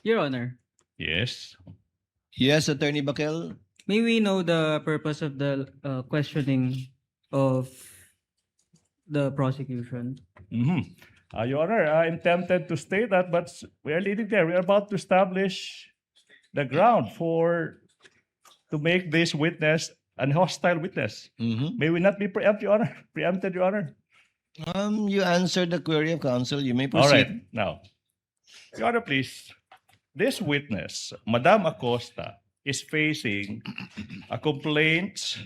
Your Honor, Yes. Yes, Attorney Bakel. may we know the purpose of the questioning of the prosecution? Your Honor, I'm tempted to state that, but we are leading there. We are about to establish the ground to make this witness an hostile witness. May we not be preempted, Your Honor? Preempted, Your Honor? You answered the query of counsel. You may All right. proceed. Now, Your Honor, please. This witness, Madam Acosta, is facing a complaint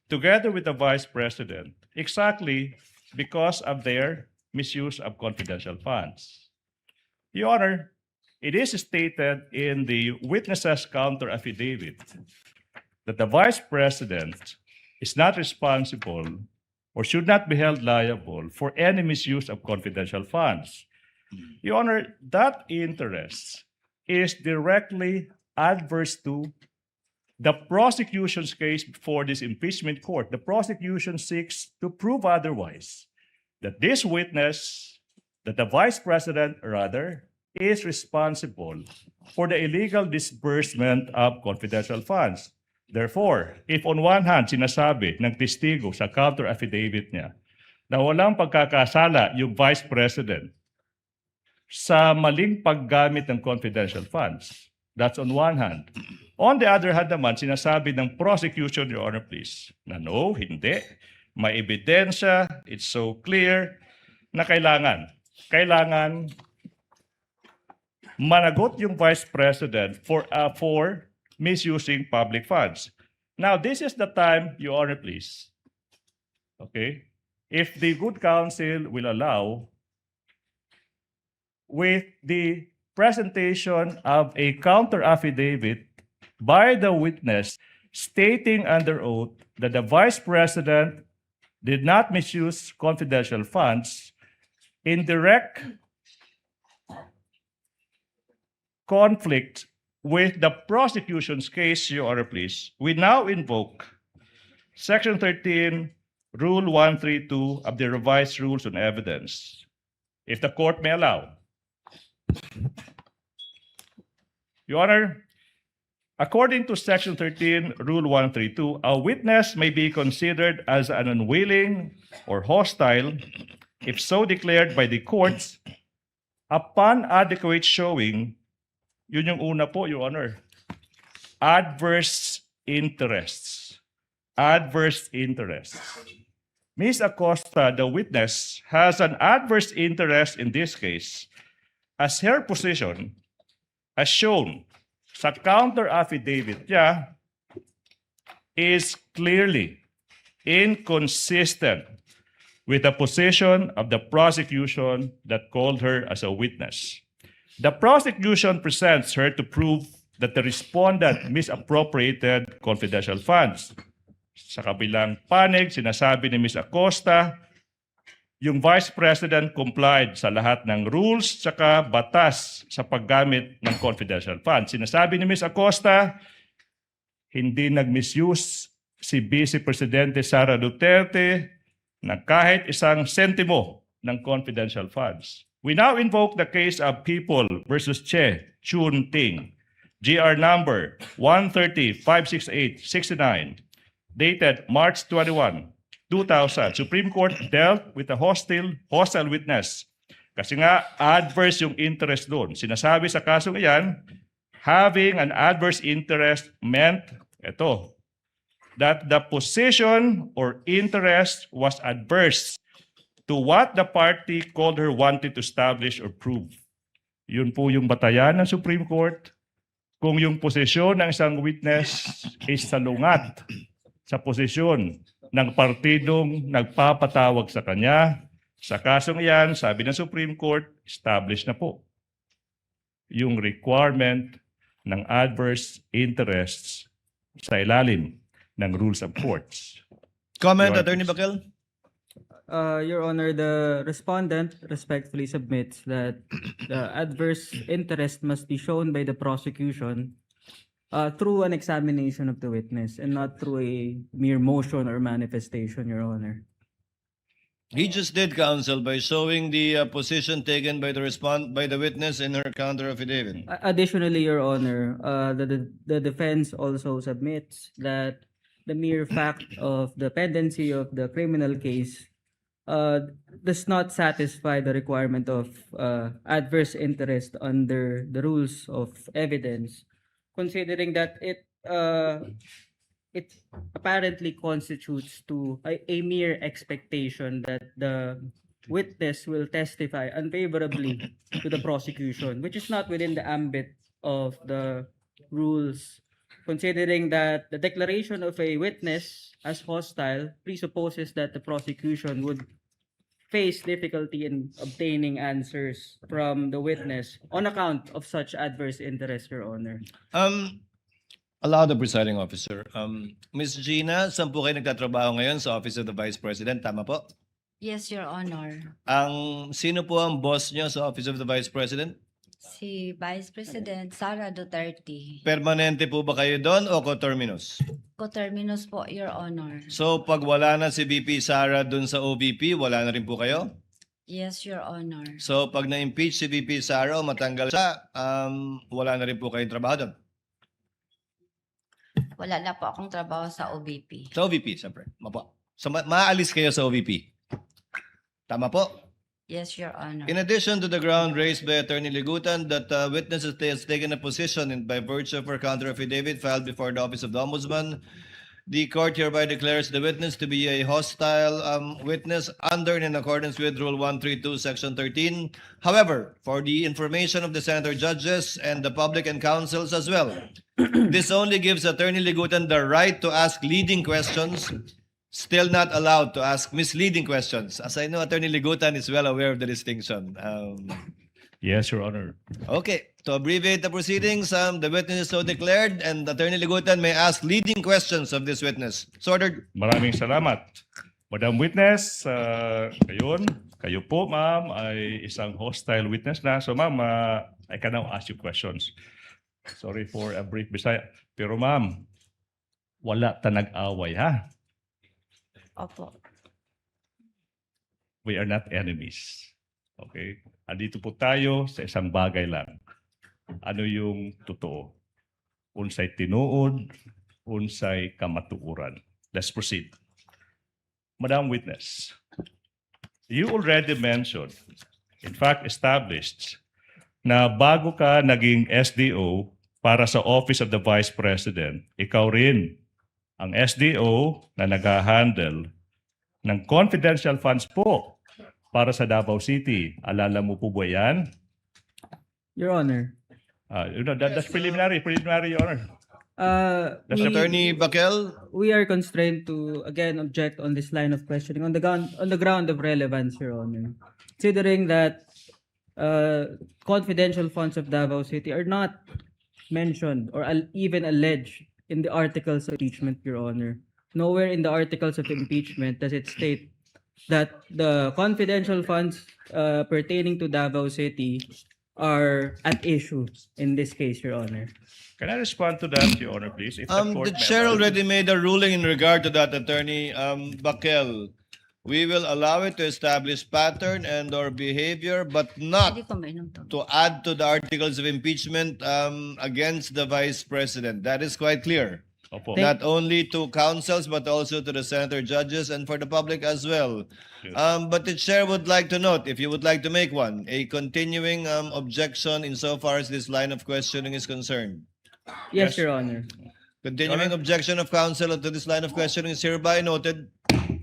together with the Vice President exactly because of their misuse of confidential funds. Your Honor, it is stated in the witness's counter affidavit that the Vice President is not responsible or should not be held liable for any misuse of confidential funds. Your Honor, that interest is directly adverse to the prosecution's case before this impeachment court. The prosecution seeks to prove otherwise, that this witness, that the Vice President rather, is responsible for the illegal disbursement of confidential funds. Therefore, if on one hand sinasabi ng testigo sa counter affidavit niya na walang pagkakasala yung Vice President sa maling paggamit ng confidential funds, that's on one hand. On the other hand naman, sinasabi ng prosecution, Your Honor, please, na no, hindi. May ebidensya, it's so clear na kailangan managot yung Vice President for misusing public funds. Now, this is the time, Your Honor, please. Okay? If the good counsel will allow, with the presentation of a counter affidavit by the witness stating under oath that the Vice President did not misuse confidential funds in direct conflict with the prosecution's case, Your Honor, please, we now invoke Section 13, Rule 132 of the Revised Rules on Evidence. If the court may allow. Your Honor, according to Section 13, Rule 132, a witness may be considered as an unwilling or hostile if so declared by the courts upon adequate showing. Yun yung una po, Your Honor. Adverse interests. Adverse interests. Ms. Acosta, the witness, has an adverse interest in this case as her position, as shown sa counter affidavit niya, is clearly inconsistent with the position of the prosecution that called her as a witness. The prosecution presents her to prove that the respondent misappropriated confidential funds. Sa kabilang panig, sinasabi ni Ms. Acosta, yung Vice President complied sa lahat ng rules tsaka batas sa paggamit ng confidential funds. Sinasabi ni Ms. Acosta, hindi nag-misuse si Vice Presidente Sara Duterte na kahit isang sentimo ng confidential funds. We now invoke the case of People versus Che Chun Ting, GR number 130-568-69, dated March 21, 2000. Supreme Court dealt with a hostile witness. Kasi nga, adverse yung interest doon. Sinasabi sa kasong iyan, having an adverse interest meant, that the position or interest was adverse to what the party called her wanted to establish or prove. Yun po yung batayan ng Supreme Court. Kung yung posisyon ng isang witness is salungat sa posisyon ng partidong nagpapatawag sa kanya, sa kasong iyan, sabi ng Supreme Court, established na po yung requirement ng adverse interests sa ilalim ng rules of courts. Comment, Your Attorney Honor. Bakel. Your Honor, the respondent respectfully submits that the adverse interest must be shown by the prosecution through an examination of the witness and not through a mere motion or manifestation, Your Honor. He just did, counsel, by showing the position taken by the witness in her counter affidavit. Additionally, Your Honor, the defense also submits that the mere fact of the pendency of the criminal case does not satisfy the requirement of adverse interest under the rules of evidence, considering that it apparently constitutes to a mere expectation that the witness will testify unfavorably to the prosecution, which is not within the ambit of the rules, considering that the declaration of a witness as hostile presupposes that the prosecution would face difficulty in obtaining answers from the witness on account of such adverse interest, Your Honor. Allow the presiding officer. Ms. Gina, saan po kayo nagtatrabaho ngayon sa Office of the Vice President? Tama po? Yes, Your Honor. Sino po ang boss niyo sa Office of the Vice President? Si Vice President Sara Duterte. Permanente po ba kayo doon o coterminous? Coterminous po, Your Honor. So pag wala na si VP Sara doon sa OVP, wala na rin po kayo? Yes, Your Honor. So pag na-impeach si VP Sara o matanggal siya, wala na rin po kayong trabaho doon? Wala na po akong trabaho sa OBP. Sa OVP, siyempre. Mapo. So maalis kayo sa OVP. Tama po? Yes, Your Honor. In addition to the ground raised by Attorney Ligutan that witness has taken a position by virtue of her counter affidavit filed before the Office of the Ombudsman, the court hereby declares the witness to be a hostile witness under and in accordance with Rule 132, Section 13. However, for the information of the senator judges and the public and counsels as well, this only gives Attorney Ligutan the right to ask leading questions, still not allowed to ask misleading questions. As I know, Attorney Ligutan is well aware of the distinction. Yes, Your Honor. Okay, to abbreviate the proceedings, the witness is so declared and Attorney Ligutan may ask leading questions of this witness. So ordered. Maraming salamat. Madam Witness, kayo po ma'am ay isang hostile witness na. So ma'am, I can now ask you questions. Sorry for a brief Bisaya. Pero ma'am, wala ta nag-away ha? Opo. We are not enemies. Okay? Andito po tayo sa isang bagay lang. Ano yung totoo? Unsay tinuod, unsay kamatuoran. Let's proceed. Madam Witness, you already mentioned, in fact established, na bago ka naging SDO para sa Office of the Vice President, ikaw rin ang SDO na nag-handle ng confidential funds po para sa Davao City. Alala mo po ba yan? Your Honor, That's preliminary, Your Honor. That's Attorney Bakel. we are constrained to again object on this line of questioning on the ground of relevance, Your Honor. Considering that confidential funds of Davao City are not mentioned or even alleged in the articles of impeachment, Your Honor. Nowhere in the articles of impeachment does it state that the confidential funds pertaining to Davao City are at issue in this case, Your Honor. Can I respond to that, Your Honor, please? If The chair already made a ruling in regard to that, Attorney Bakel. We will allow it to establish pattern and or behavior, but not Hindi ko mainom to. to add to the articles of impeachment against the Vice President. That is quite clear. Opo. Not only to councils, but also to the senator judges and for the public as well. Yes. But the chair would like to note, if you would like to make one, a continuing objection insofar as this line of questioning is concerned. Yes, Yes. Your Honor. Continuing objection of counsel to this line of questioning is hereby noted.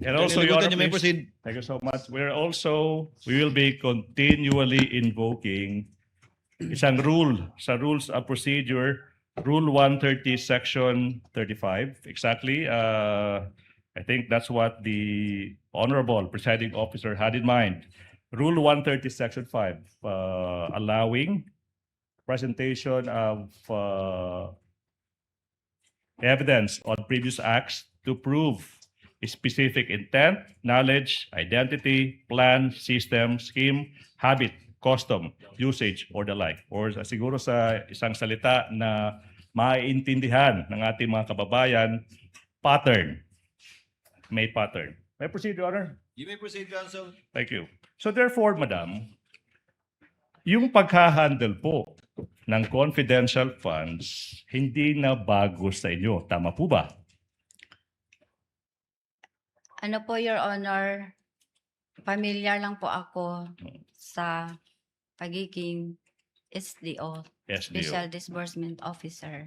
And also, Attorney Your Ligutan, Honor, you may please. proceed. Thank you so much. We will be continually invoking isang rule sa rules of procedure, Rule 130, Section 35. Exactly. I think that's what the Honorable Presiding Officer had in mind. Rule 130, Section 5, allowing presentation of evidence on previous acts to prove specific intent, knowledge, identity, plan, system, scheme, habit, custom, usage, or the like. Or siguro sa isang salita na maiintindihan ng ating mga kababayan, pattern. May pattern. May proceed, Your Honor. You may proceed, Counsel. Thank you. So therefore, Madam, yung paghahandle po ng confidential funds, hindi na bago sa inyo. Tama po ba? Ano po, Your Honor, familiar lang po ako sa pagiging SDO, SDO. Special Disbursement Officer.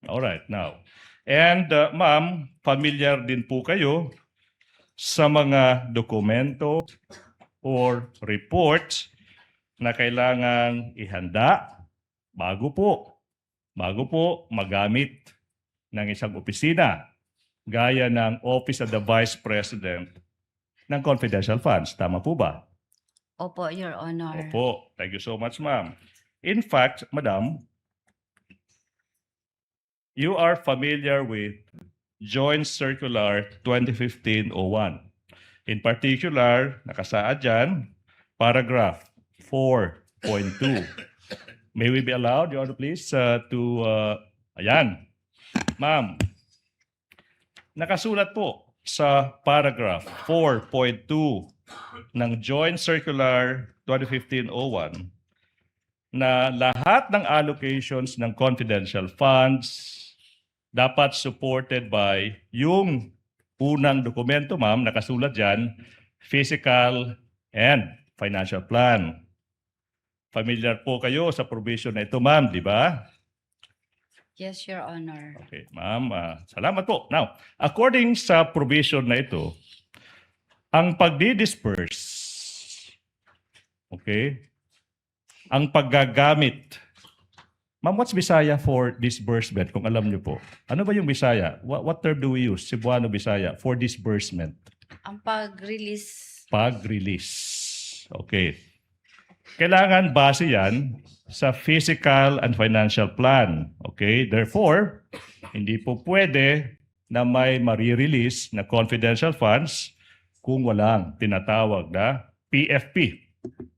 All right, now. And ma'am, familiar din po kayo sa mga dokumento or reports na kailangan ihanda bago po magamit ng isang opisina gaya ng Office of the Vice President ng confidential funds. Tama po ba? Opo, Your Honor. Opo. Thank you so much, ma'am. In fact, madam, you are familiar with Joint Circular 2015-01. In particular, nakasaad dyan, paragraph 4.2. May we be allowed, Your Honor, please, ayan. Ma'am, nakasulat po sa paragraph 4.2 ng Joint Circular 2015-01 na lahat ng allocations ng confidential funds dapat supported by yung unang dokumento, ma'am, nakasulat dyan, physical and financial plan. Familiar po kayo sa provision na ito, ma'am, di ba? Yes, Your Honor. Okay, ma'am, salamat po. Now, according sa provision na ito, ang pagdi-disperse, okay, ang paggagamit. Ma'am, what's Bisaya for disbursement, kung alam niyo po? Ano ba yung Bisaya? What term do we use, Cebuano Bisaya, for disbursement? Ang pag-release, Pag-release. Okay. Kailangan base yan sa physical and financial plan. Okay? Therefore, hindi po pwede na may marirelease na confidential funds kung walang tinatawag na PFP.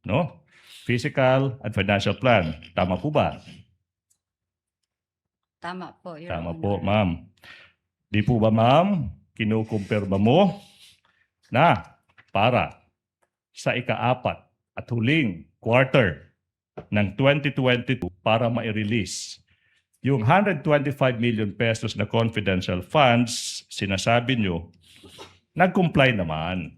No? Physical and financial plan. Tama po ba? tama po, Your Tama Honor. po, ma'am. Di po ba, ma'am, kinukumpirma mo na para sa ika-4 at huling quarter ng 2022 para ma-release yung 125 million pesos na confidential funds, sinasabi nyo, nag-comply naman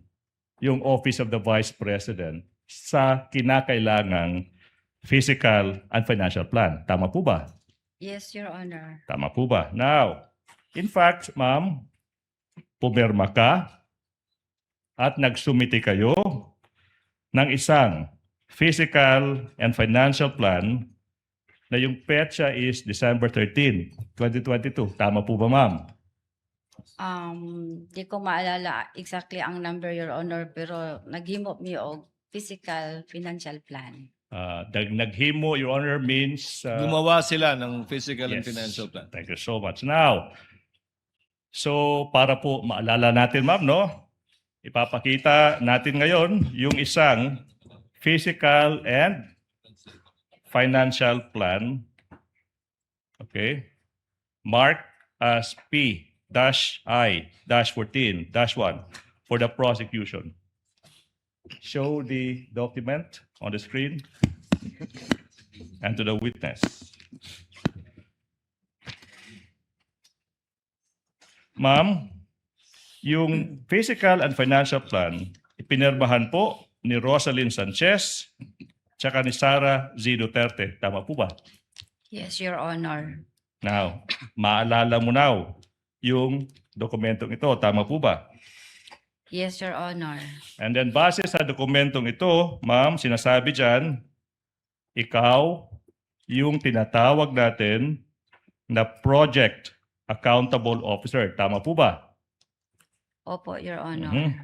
yung Office of the Vice President sa kinakailangang physical and financial plan. Tama po ba? Yes, Your Honor. Tama po ba? Now, in fact, ma'am, pumirma ka at nagsumite kayo ng isang physical and financial plan na yung petsa is December 13, 2022. Tama po ba, ma'am? Di ko maalala exactly ang number, Your Honor, pero naghimot mi og physical financial plan. Naghimo, Your Honor, means... Gumawa sila ng physical and yes. financial plan. Thank you so much. Now, so para po maalala natin, ma'am, no? Ipapakita natin ngayon yung isang physical and financial plan. Okay? Marked as P-I-14-1 for the prosecution. Show the document on the screen and to the witness. Ma'am, yung physical and financial plan, ipinirmahan po ni Rosalyn Sanchez tsaka ni Sara Z. Duterte. Tama po ba? Yes, Your Honor. Now, maalala mo now yung dokumentong ito. Tama po ba? Yes, Your Honor. And then base sa dokumentong ito, ma'am, sinasabi dyan, ikaw yung tinatawag natin na Project Accountable Officer. Tama po ba? Opo, Your Honor. Mhm.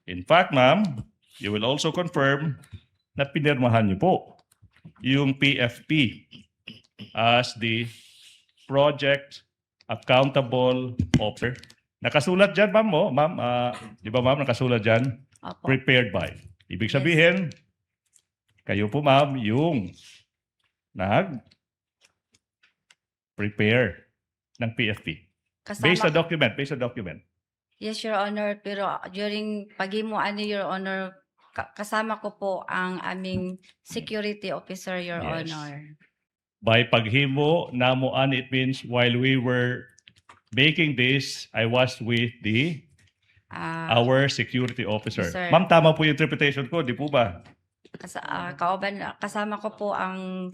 In fact, ma'am, you will also confirm na pinirmahan niyo po yung PFP as the Project Accountable Officer. Nakasulat dyan, ma'am, mo. Ma'am, di ba, ma'am, nakasulat dyan? Opo. Prepared by. Ibig sabihin, kayo po, ma'am, yung nag-prepare ng PFP. Based sa Kasama, document. Yes, Your Honor, pero during paghimuan ni Your Honor, kasama ko po ang aming security officer, Your Yes. Honor. By paghimo namuan, it means while we were making this, I was with Ah, our security officer. Yes, sir. Ma'am, tama po yung interpretation ko, di po ba? kasama ko po ang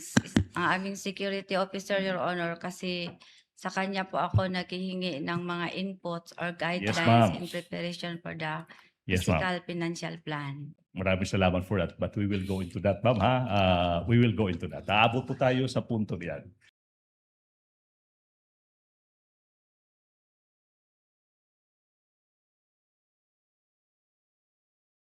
aming security officer, Your Honor, kasi sa kanya po ako naghihingi ng mga inputs or guidelines ma'am. in preparation for the Yes, ma'am. physical financial plan. Maraming salamat for that. But we will go into that, ma'am, ha? We will go into that. Aabot po tayo sa punto niyan.